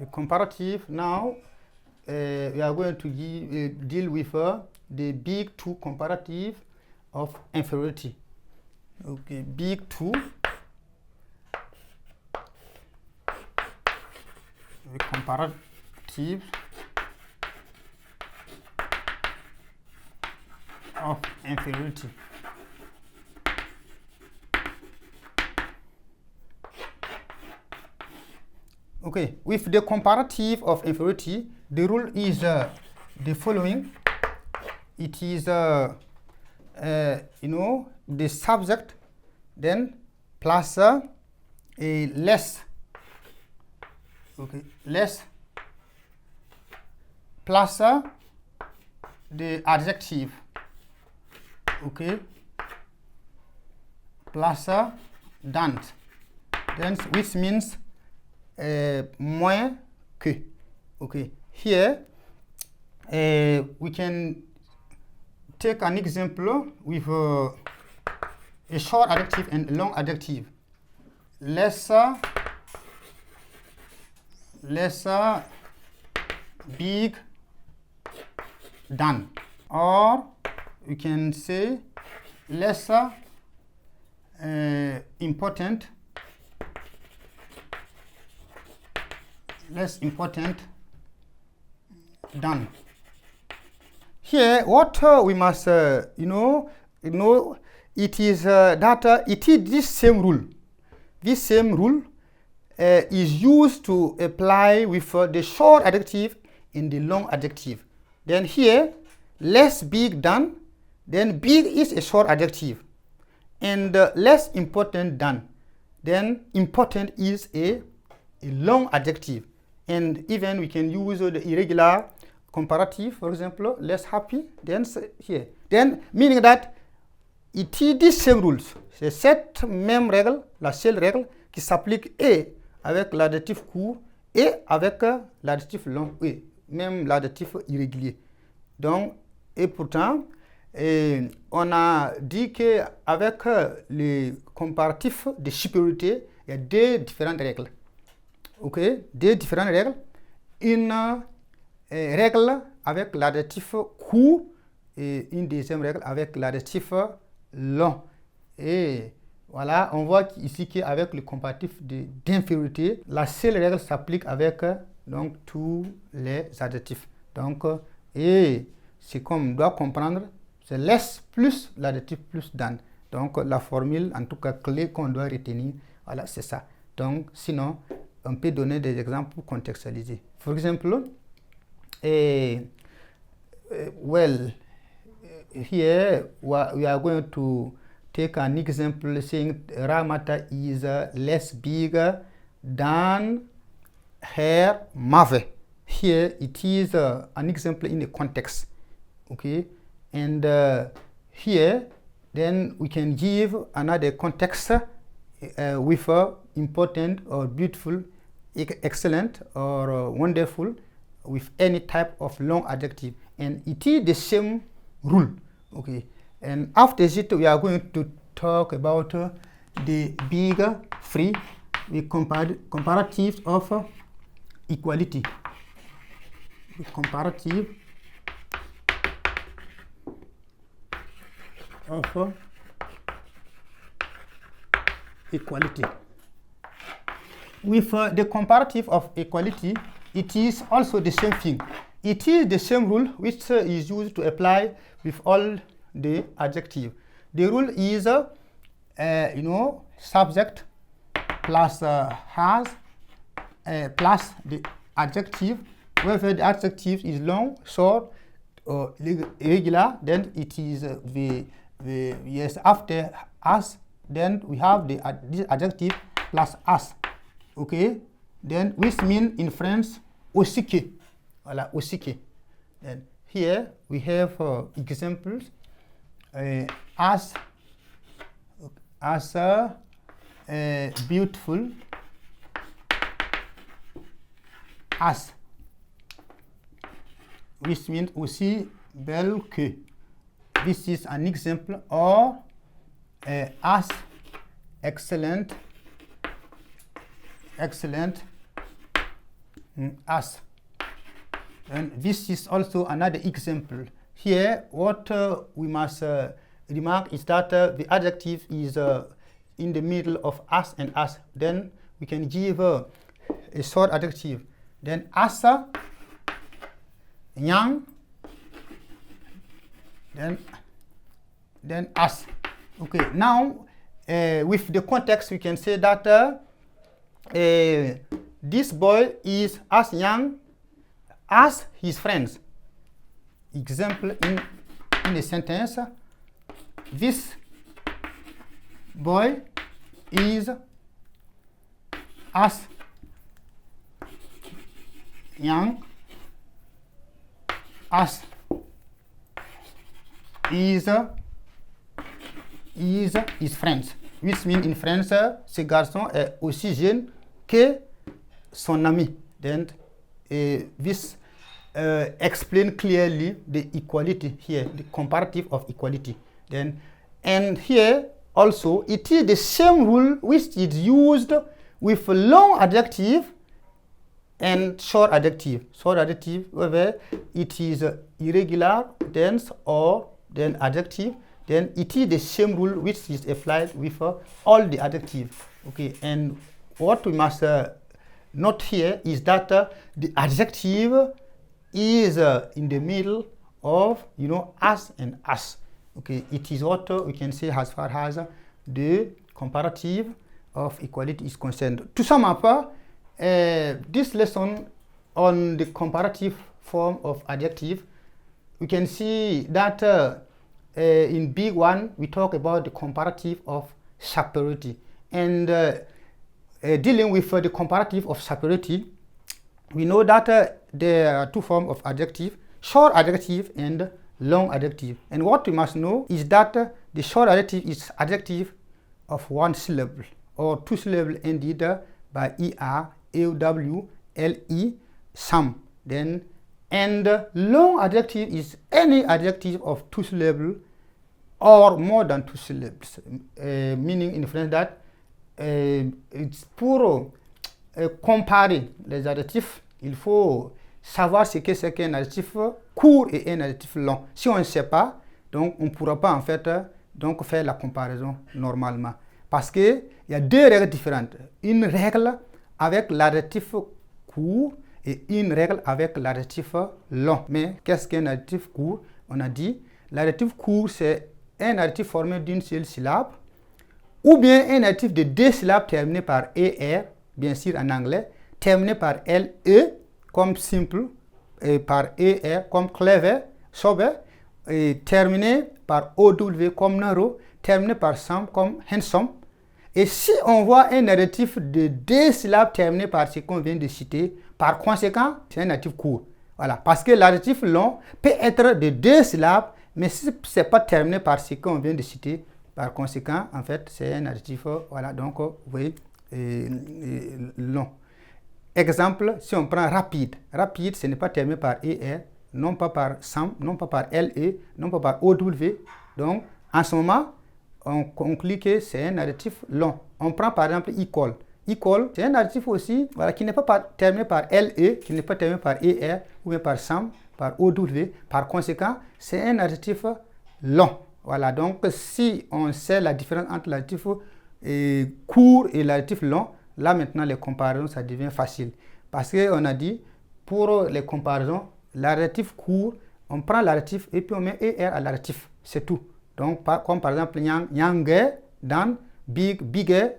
the comparative. Now we are going to deal with the big two comparative of inferiority. Okay, big two. The comparative of inferiority. Okay, with the comparative of inferiority, the rule is the following. It is the subject, then plus a less. Okay, less plus the adjective. Okay, plus than, then which means moins que. Okay, here we can take an example with a short adjective and a long adjective. Lesser, big than, or we can say lesser important, less important than. Here, what we must it is that it is this same rule. This same rule is used to apply with the short adjective and the long adjective. Then here, less big than, then big is a short adjective, and less important than, then important is a long adjective. And even we can use the irregular comparative, for example, less happy, then here. Then meaning that it is the same rules. C'est cette même règle, la seule règle qui s'applique et avec l'adjectif court et avec l'adjectif long, et même l'adjectif irrégulier. Donc, et pourtant, on a dit qu'avec les comparatifs de supériorité, il y a deux différentes règles. Ok, deux différentes règles. Une règle avec l'adjectif court et une deuxième règle avec l'adjectif long. Et voilà, on voit ici qu'avec le comparatif d'infériorité, la seule règle s'applique avec donc tous les adjectifs. Donc, et c'est comme on doit comprendre, c'est less plus l'adjectif plus than. Donc la formule, en tout cas clé qu'on doit retenir, voilà, c'est ça. Donc sinon, on peut donner des exemples pour contextualiser. For example, well, here we are going to take an example saying Ramata is less bigger than her mother. Here it is an example in a context. Okay, and here then we can give another context with important or beautiful, excellent or wonderful, with any type of long adjective, and it is the same rule. Okay, and after it we are going to talk about the big three, the comparative of equality. The comparative of equality. With the comparative of equality, it is also the same thing. It is the same rule which is used to apply with all the adjective. The rule is, subject plus has plus the adjective. Whether the adjective is long, short, or irregular, then it is yes, after us, then we have this adjective plus us. Okay, then which mean in French aussi que. Voilà, aussi que. Then here we have examples as beautiful as, which means aussi belle que. This is an example. Or as excellent as. And this is also another example. Here, what we must remark is that the adjective is in the middle of as and as. Then we can give a short adjective. Then as, young, then as. Okay, now with the context, we can say that this boy is as young as his friends. Example in a sentence: this boy is as young as is his friends, which means in France, ce garçon est aussi jeune que son ami. Then this explain clearly the equality here, the comparative of equality. Then, and here also it is the same rule which is used with long adjective and short adjective. Short adjective, whether it is irregular tense or then adjective, then it is the same rule which is applied with all the adjectives. Okay, and what we must note here is that the adjective is in the middle of, as and as. Okay, it is what we can say as far as the comparative of equality is concerned. To sum up, this lesson on the comparative form of adjective, we can see that in big one we talk about the comparative of superiority, and dealing with the comparative of superiority, we know that there are two forms of adjective: short adjective and long adjective. And what we must know is that the short adjective is adjective of one syllable or two syllables ended by er, aw, le, some. Then, and long adjective is any adjective of two syllables or more than two syllables, meaning in French that it's pour comparer les adjectifs, il faut savoir ce que c'est qu'un adjectif court et un adjectif long. Si on ne sait pas, donc on ne pourra pas en fait donc faire la comparaison normalement. Parce qu'il y a deux règles différentes. Une règle avec l'adjectif court et une règle avec l'adjectif long. Mais qu'est-ce qu'un adjectif court? On a dit l'adjectif court, c'est un adjectif formé d'une seule syllabe, ou bien un adjectif de deux syllabes terminé par er, bien sûr en anglais, terminé par le, comme simple, et par er, comme clever, sober, et terminé par ow, comme narrow, terminé par some, comme handsome. Et si on voit un adjectif de deux syllabes terminé par ce qu'on vient de citer, par conséquent, c'est un adjectif court. Voilà, parce que l'adjectif long peut être de deux syllabes, mais si ce n'est pas terminé par ce qu'on vient de citer, par conséquent, en fait, c'est un adjectif, voilà, donc, vous voyez, long. Exemple, si on prend rapide. Rapide, ce n'est pas terminé par er, non pas par some, non pas par le, non pas par ow. Donc, en ce moment, on conclut que c'est un adjectif long. On prend par exemple equal. Equal, c'est un adjectif aussi, voilà, qui n'est pas terminé par le, qui n'est pas terminé par er, ou bien par some, par ow. Par conséquent, c'est un adjectif long. Voilà, donc si on sait la différence entre l'adjectif court et l'adjectif long, là maintenant les comparaisons ça devient facile. Parce qu'on a dit, pour les comparaisons, l'adjectif court, on prend l'adjectif et puis on met er à l'adjectif, c'est tout. Donc comme par exemple younger than, bigger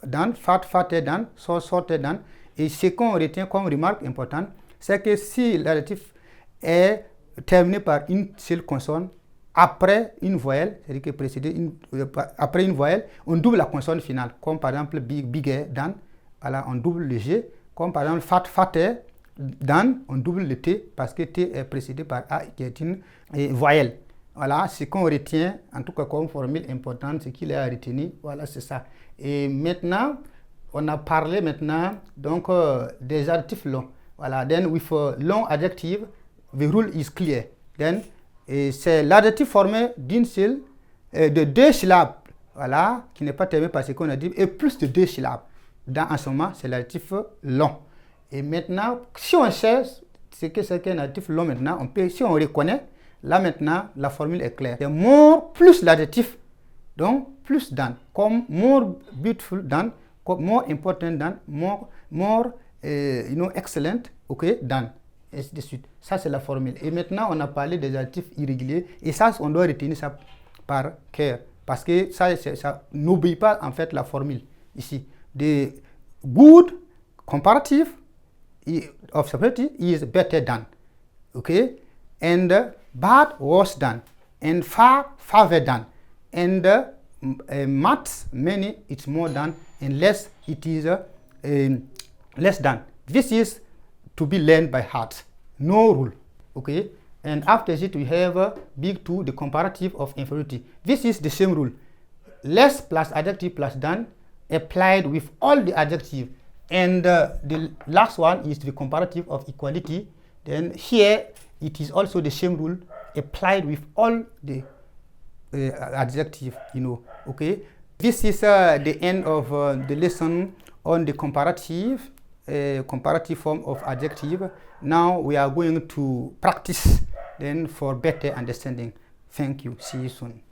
than, fatter than, shorter than. Et ce qu'on retient comme remarque importante, c'est que si l'adjectif est terminé par une seule consonne, après une voyelle, c'est-à-dire que précédé après une voyelle, on double la consonne finale, comme par exemple bigger than, voilà, on double le G, comme par exemple fatter than, on double le T, parce que T est précédé par A qui est une voyelle. Voilà, ce qu'on retient, en tout cas comme formule importante, ce qu'il est à retenir, voilà, c'est ça. Et maintenant, on a parlé maintenant donc des adjectifs longs. Voilà, then with a long adjective, the rule is clear. Then, et c'est l'adjectif formé d'une seule, de deux syllabes, voilà, qui n'est pas terminé par ce qu'on a dit, et plus de deux syllabes. En ce moment, c'est l'adjectif long. Et maintenant, si on sait ce que c'est qu'un adjectif long maintenant, on peut, si on reconnaît, là maintenant, la formule est claire. C'est more plus l'adjectif, donc plus than, comme more beautiful than, comme more important than, more excellent, ok, than, et ainsi de suite. Ça, c'est la formule. Et maintenant, on a parlé des adjectifs irréguliers, et ça, on doit retenir ça par cœur, parce que ça n'oublie pas en fait la formule ici. The good comparative of separity is better than, okay, and bad worse than, and far farther than, and much many it's more than, and less it is less than. This is to be learned by heart, no rule, okay. And after it we have big 2, the comparative of inferiority. This is the same rule, less plus adjective plus than applied with all the adjectives. And the last one is the comparative of equality. Then here it is also the same rule applied with all the adjectives, okay. This is the end of the lesson on the comparative form of adjective. Now we are going to practice then for better understanding. Thank you. See you soon.